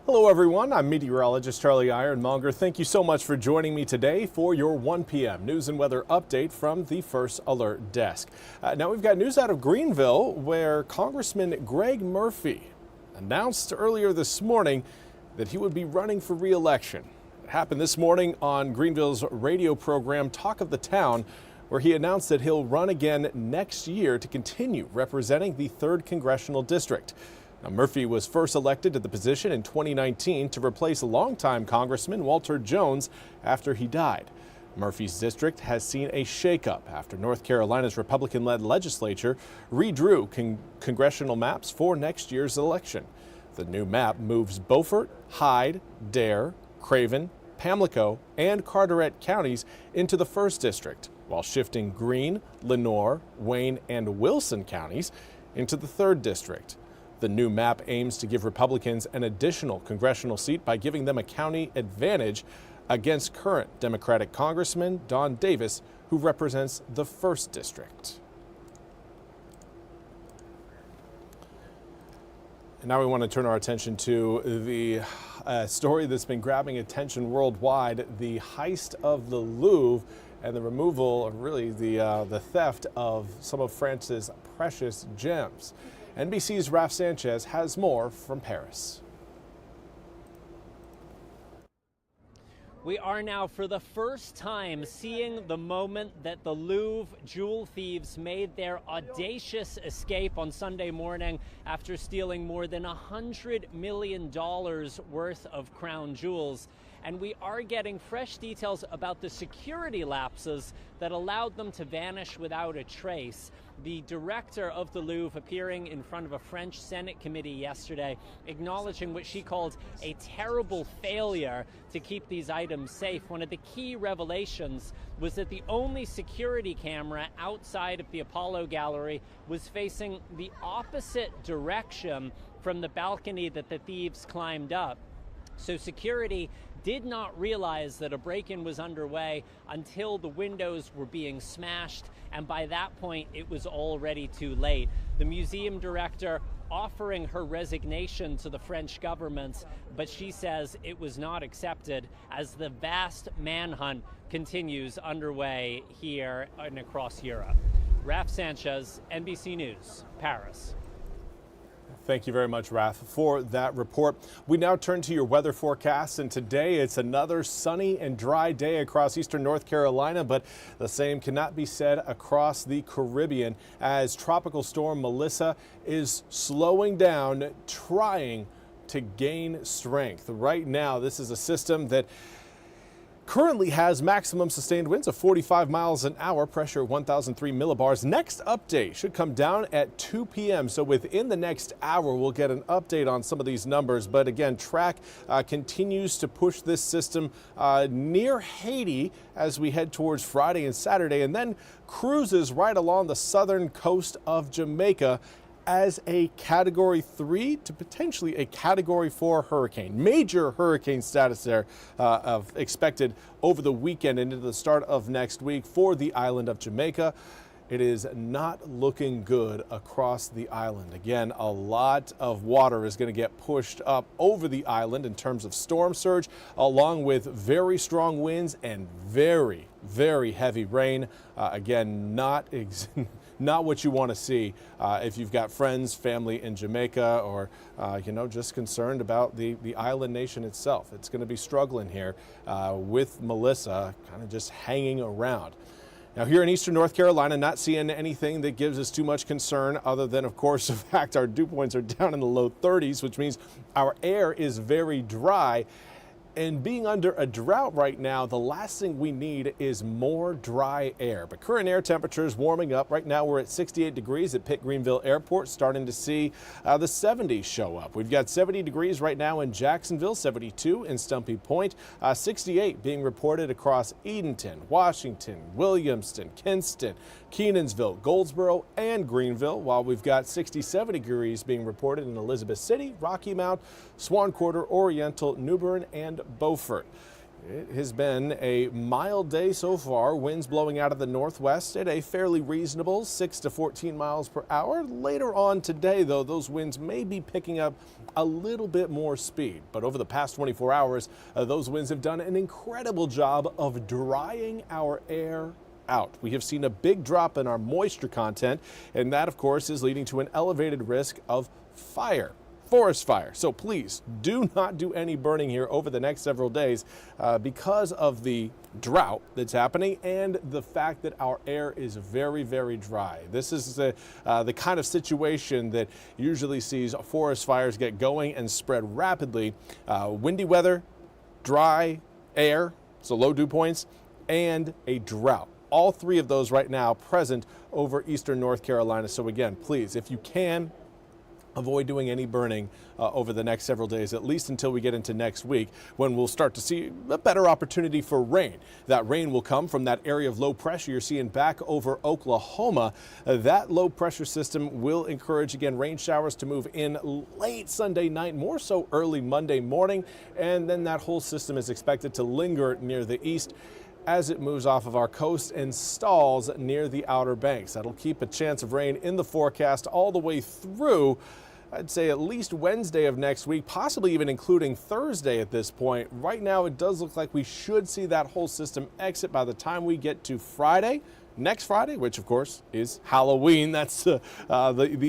Hello everyone, I'm Meteorologist Charlie Ironmonger. Thank you so much for joining me today for your 1 p.m. news and weather update from the First Alert Desk. Now we've got news out of Greenville where Congressman Greg Murphy announced earlier this morning that he would be running for re-election. It happened this morning on Greenville's radio program Talk of the Town, where he announced that he'll run again next year to continue representing the 3rd Congressional District. Now, Murphy was first elected to the position in 2019 to replace longtime Congressman Walter Jones after he died. Murphy's district has seen a shakeup after North Carolina's Republican-led legislature redrew congressional maps for next year's election. The new map moves Beaufort, Hyde, Dare, Craven, Pamlico, and Carteret counties into the 1st District, while shifting Greene, Lenoir, Wayne, and Wilson counties into the 3rd District. The new map aims to give Republicans an additional congressional seat by giving them a county advantage against current Democratic Congressman Don Davis, who represents the 1st District. And now we want to turn our attention to the story that's been grabbing attention worldwide, the heist of the Louvre and the removal, or really the theft of some of France's precious gems. NBC's Raf Sanchez has more from Paris. We are now for the first time seeing the moment that the Louvre jewel thieves made their audacious escape on Sunday morning after stealing more than $100 million worth of crown jewels. And we are getting fresh details about the security lapses that allowed them to vanish without a trace. The director of the Louvre appearing in front of a French Senate committee yesterday, acknowledging what she called a terrible failure to keep these items safe. One of the key revelations was that the only security camera outside of the Apollo Gallery was facing the opposite direction from the balcony that the thieves climbed up. So security did not realize that a break-in was underway until the windows were being smashed, and by that point it was already too late. The museum director offering her resignation to the French government, but she says it was not accepted as the vast manhunt continues underway here and across Europe. Raf Sanchez, NBC News, Paris. Thank you very much, Raf, for that report. We now turn to your weather forecast, and today it's another sunny and dry day across eastern North Carolina, but the same cannot be said across the Caribbean as Tropical Storm Melissa is slowing down, trying to gain strength. Right now, this is a system that currently has maximum sustained winds of 45 miles an hour, pressure 1,003 millibars. Next update should come down at 2 p.m. So within the next hour, we'll get an update on some of these numbers. But again, track continues to push this system near Haiti as we head towards Friday and Saturday, and then cruises right along the southern coast of Jamaica as a Category 3 to potentially a Category 4 hurricane. Major hurricane status there expected over the weekend and into the start of next week for the island of Jamaica. It is not looking good across the island. Again, a lot of water is going to get pushed up over the island in terms of storm surge, along with very strong winds and very, very heavy rain. Again, not what you want to see if you've got friends, family in Jamaica, or just concerned about the island nation itself. It's going to be struggling here with Melissa kind of just hanging around. Now here in eastern North Carolina, not seeing anything that gives us too much concern other than, of course, the fact our dew points are down in the low 30s, which means our air is very dry. And being under a drought right now, the last thing we need is more dry air. But current air temperatures warming up. Right now we're at 68 degrees at Pitt Greenville Airport, starting to see the 70s show up. We've got 70 degrees right now in Jacksonville, 72 in Stumpy Point, 68 being reported across Edenton, Washington, Williamston, Kinston, Kenansville, Goldsboro, and Greenville, while we've got 67 degrees being reported in Elizabeth City, Rocky Mount, Swan Quarter, Oriental, New Bern, and Beaufort. It has been a mild day so far. Winds blowing out of the northwest at a fairly reasonable 6 to 14 miles per hour. Later on today, though, those winds may be picking up a little bit more speed. But over the past 24 hours, those winds have done an incredible job of drying our air out. We have seen a big drop in our moisture content, and that, of course, is leading to an elevated risk of fire. Forest fire. So please do not do any burning here over the next several days because of the drought that's happening and the fact that our air is very, very dry. This is the kind of situation that usually sees forest fires get going and spread rapidly. Windy weather, dry air, so low dew points, and a drought. All three of those right now present over eastern North Carolina. So again, please, if you can, avoid doing any burning over the next several days, at least until we get into next week, when we'll start to see a better opportunity for rain. That rain will come from that area of low pressure you're seeing back over Oklahoma. That low pressure system will encourage, again, rain showers to move in late Sunday night, more so early Monday morning, and then that whole system is expected to linger near the east as it moves off of our coast and stalls near the Outer Banks. That'll keep a chance of rain in the forecast all the way through, I'd say, at least Wednesday of next week, possibly even including Thursday at this point. Right now, it does look like we should see that whole system exit by the time we get to Friday. Next Friday, which of course is Halloween. That's the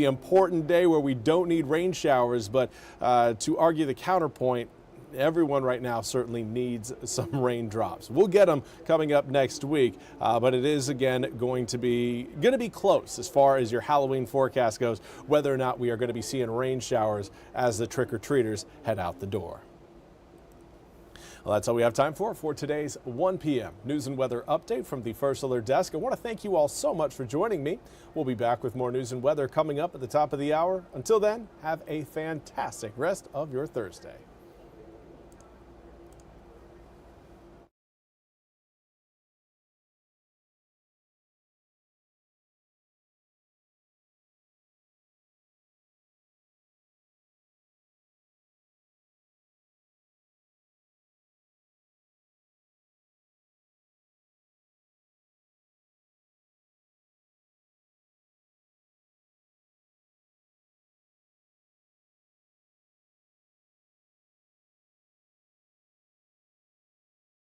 important day where we don't need rain showers. But to argue the counterpoint, everyone right now certainly needs some raindrops. We'll get them coming up next week, but it is again going to be close as far as your Halloween forecast goes, whether or not we are going to be seeing rain showers as the trick-or-treaters head out the door. Well, that's all we have time for today's 1 p.m. news and weather update from the First Alert Desk. I want to thank you all so much for joining me. We'll be back with more news and weather coming up at the top of the hour. Until then, have a fantastic rest of your Thursday.